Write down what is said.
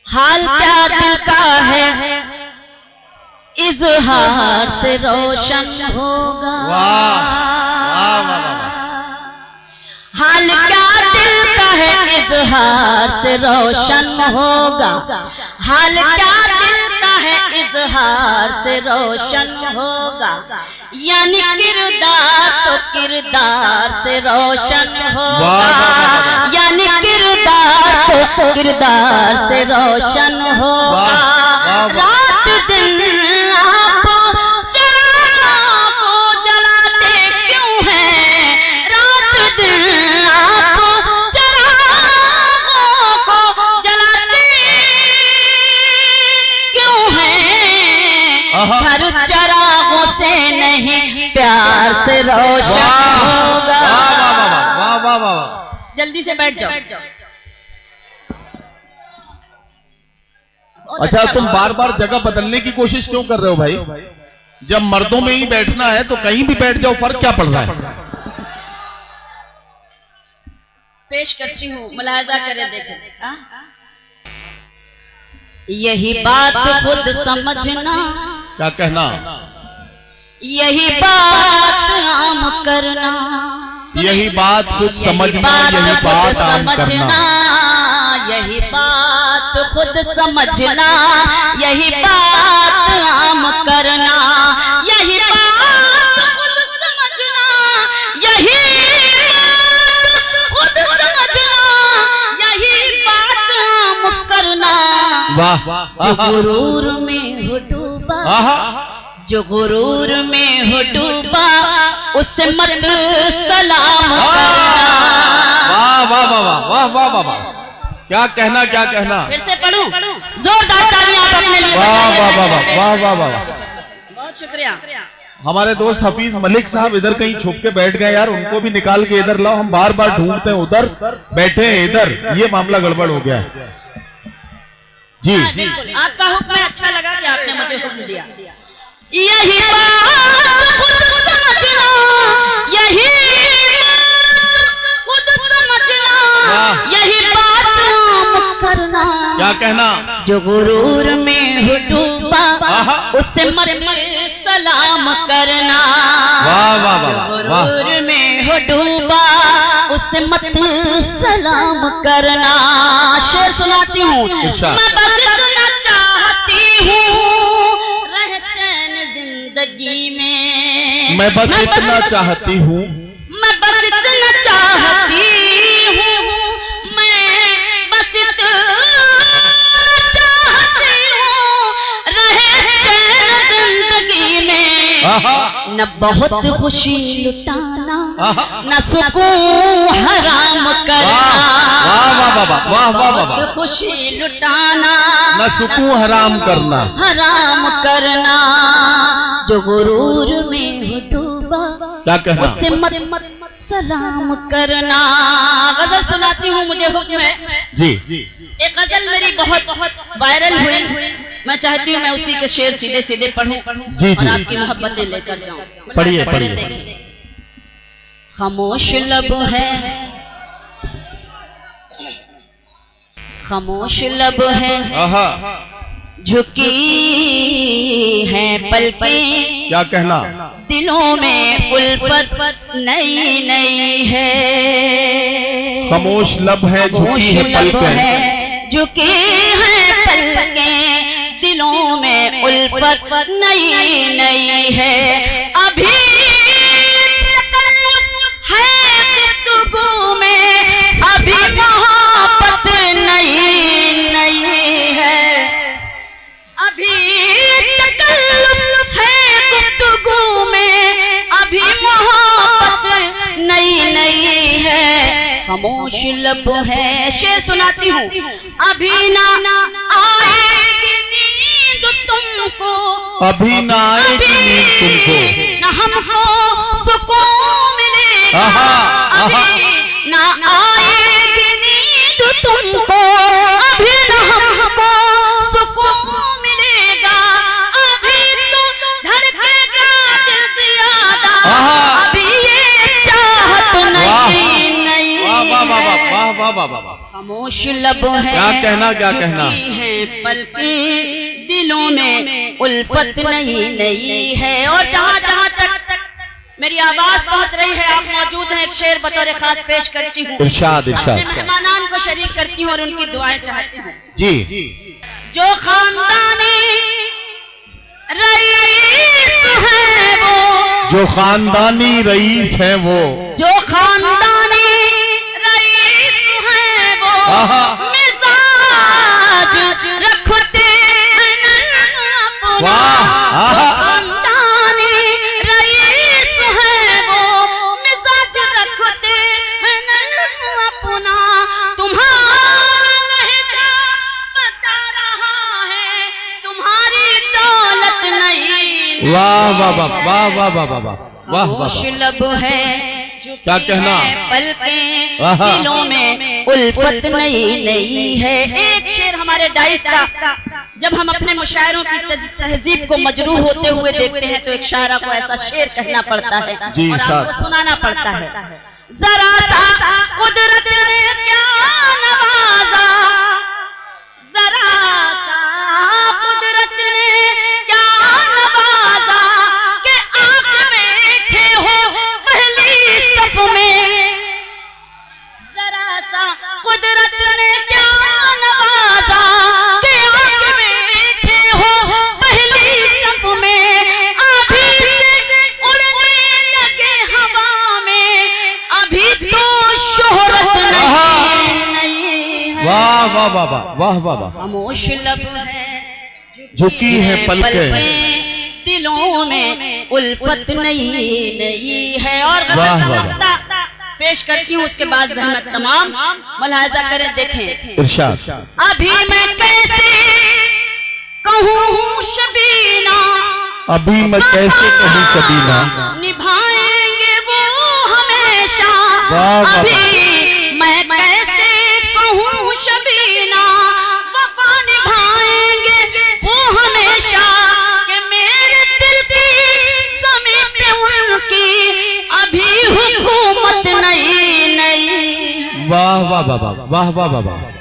हाल क्या दिल का है इजहार से रोशन होगा। हाल क्या दिल का है इजहार से रोशन होगा। हाल क्या दिल का है इजहार से रोशन होगा। यानी किरदार तो किरदार से रोशन होगा। यानी किरदार तो किरदार से रोशन होगा। रात दिन हर चरागों से नहीं प्यार से रोशन होगा। वाह वाह वाह। जल्दी से बैठ जाओ। अच्छा तुम बार बार जगह बदलने की कोशिश क्यों कर रहे हो भाई? जब मर्दों में ही बैठना है तो कहीं भी बैठ जाओ, फर्क क्या पड़ रहा है? पेश करती हूँ, मुलाहाजा करें, देखें। यही बात खुद समझना। क्या कहना? यही बात आम करना। यही बात खुद समझना। यही बात आम करना। यही बात खुद समझना। यही बात आम करना। यही बात खुद समझना। यही बात खुद समझना। यही बात आम करना। वाह। जो गुरूर में हो डूबा, जो गुरूर में हो डूबा, उससे मत सलाम करना। वाह वाह वाह वाह वाह वाह वाह। क्या कहना, क्या कहना? फिर से पढ़ूं? जोरदार तालियां आप अपने लिए। वाह वाह वाह वाह वाह वाह। बहुत शुक्रिया। हमारे दोस्त हफीज मलिक साहब इधर कहीं छुप के बैठ गए यार, उनको भी निकाल के इधर लाओ। हम बार बार ढूंढते हैं, उधर बैठे हैं, इधर। ये मामला गड़बड़ हो गया है जी। आपका हुक्म अच्छा लगा कि आपने मुझे हुक्म दिया। यही बात खुद समझना। यही बात खुद समझना। यही बात आम करना। क्या कहना? जो गुरूर में हो डूबा, उससे मत सलाम करना। वाह वाह वाह। गुरूर में हो डूबा, उससे मत सलाम करना। शेर सुनाती हूँ। मैं बस इतना चाहती हूँ रह चैन जिंदगी में। मैं बस इतना चाहती हूँ। मैं बस इतना चाहती हूँ। मैं बस इतना चाहती हूँ रह चैन जिंदगी में। न बहुत खुशी लुटाना, न सुकून हराम करना। वाह वाह वाह वाह वाह वाह। खुशी लुटाना, न सुकून हराम करना। हराम करना। जो गुरूर में हो डूबा, क्या कहना? उससे मत सलाम करना। गजल सुनाती हूँ, मुझे हुक्म है जी। एक गजल मेरी बहुत वायरल हुई। मैं चाहती हूँ मैं उसी के शेर सीधे सीधे पढ़ूं और आपकी मोहब्बतें लेकर जाऊं। पढ़िए पढ़िए। खामोश लब है, खामोश लब है, झुकी है पलकें। क्या कहना? दिलों में उल्फत नई नई है। खामोश लब है, झुकी है पलकें। झुकी है पलकें, दिलों में उल्फत नई नई है। अभी है गुफ्तगू में, अभी मोहब्बत नई नई है। अभी तकल्लुफ है गुफ्तगू में, अभी मोहब्बत नई नई है। खामोश लब है। शेर सुनाती हूँ। अभी ना आएगी नींद तुमको, अभी ना आएगी नींद तुमको, ना हमको सुकून मिलेगा। अभी ना आएगी नींद तुमको, अभी ना हमको सुकून मिलेगा। अभी तो धड़केगा दिल ज़्यादा, अभी ये चाहत नहीं नहीं। वाह वाह वाह वाह वाह वाह वाह। खामोश लब है, क्या कहना, क्या कहना? झुकी है पलकें, दिलों में उल्फत नहीं है। और जहाँ जहाँ तक मेरी आवाज पहुंच रही है, आप मौजूद हैं, एक शेर बतौर खास पेश करती हूँ। इरशाद इरशाद। अपने मेहमानान को शरीक करती हूँ और उनकी दुआएं चाहती हूँ। जी। जो खानदानी रईस है वो, जो खानदानी रईस है वो, जो खानदानी रईस है वो, आहा। मिजाज रखते हैं अपना। वाह, आहा। जो खानदानी रईस है वो, मिजाज रखते हैं अपना। तुम्हारा लहजा बता रहा है, तुम्हारी दौलत नहीं। वाह वाह वाह वाह वाह वाह वाह वाह वाह खामोश वाह। लब है, क्या कहना? पलकें, आहा। दिलों में उल्फत नहीं है। एक शेर हमारे डाइस का, जब हम अपने मुशायरों की तहजीब को मजरूह होते हुए देखते हैं तो एक शायरा को ऐसा शेर कहना पड़ता है जी, और साहब। आपको सुनाना पड़ता है। जरा सा कुदरत ने क्या नवाजा, जरा सा कुदरत ने क्या नवाजा, कि आप बैठे हो पहली सफ में। जरा सा कुदरत ने क्या नवाजा, कि आप बैठे हो पहली सफ में। अभी से उड़ने लगे हवा में, अभी तो शोहरत नहीं है। वाह वाह वाह वाह वाह वाह वाह। खामोश लब है, झुकी है पलकें, दिलों में उल्फत नहीं है। और वाह, वाह। पेश करती हूँ, उसके बाद जहमत तमाम मुलाहिजा करें, देखें। इरशाद। अभी मैं कैसे कहूँ शबीना, अभी मैं कैसे कहूँ शबीना, निभाएंगे वो हमेशा। वाह, वाह। अभी मैं कैसे कहूँ शबीना, वफा निभाएंगे वो हमेशा। कि मेरे दिल की ज़मीं पे उनकी अभी हुकूमत नहीं। वाह वाह वाह वाह वाह वाह वाह।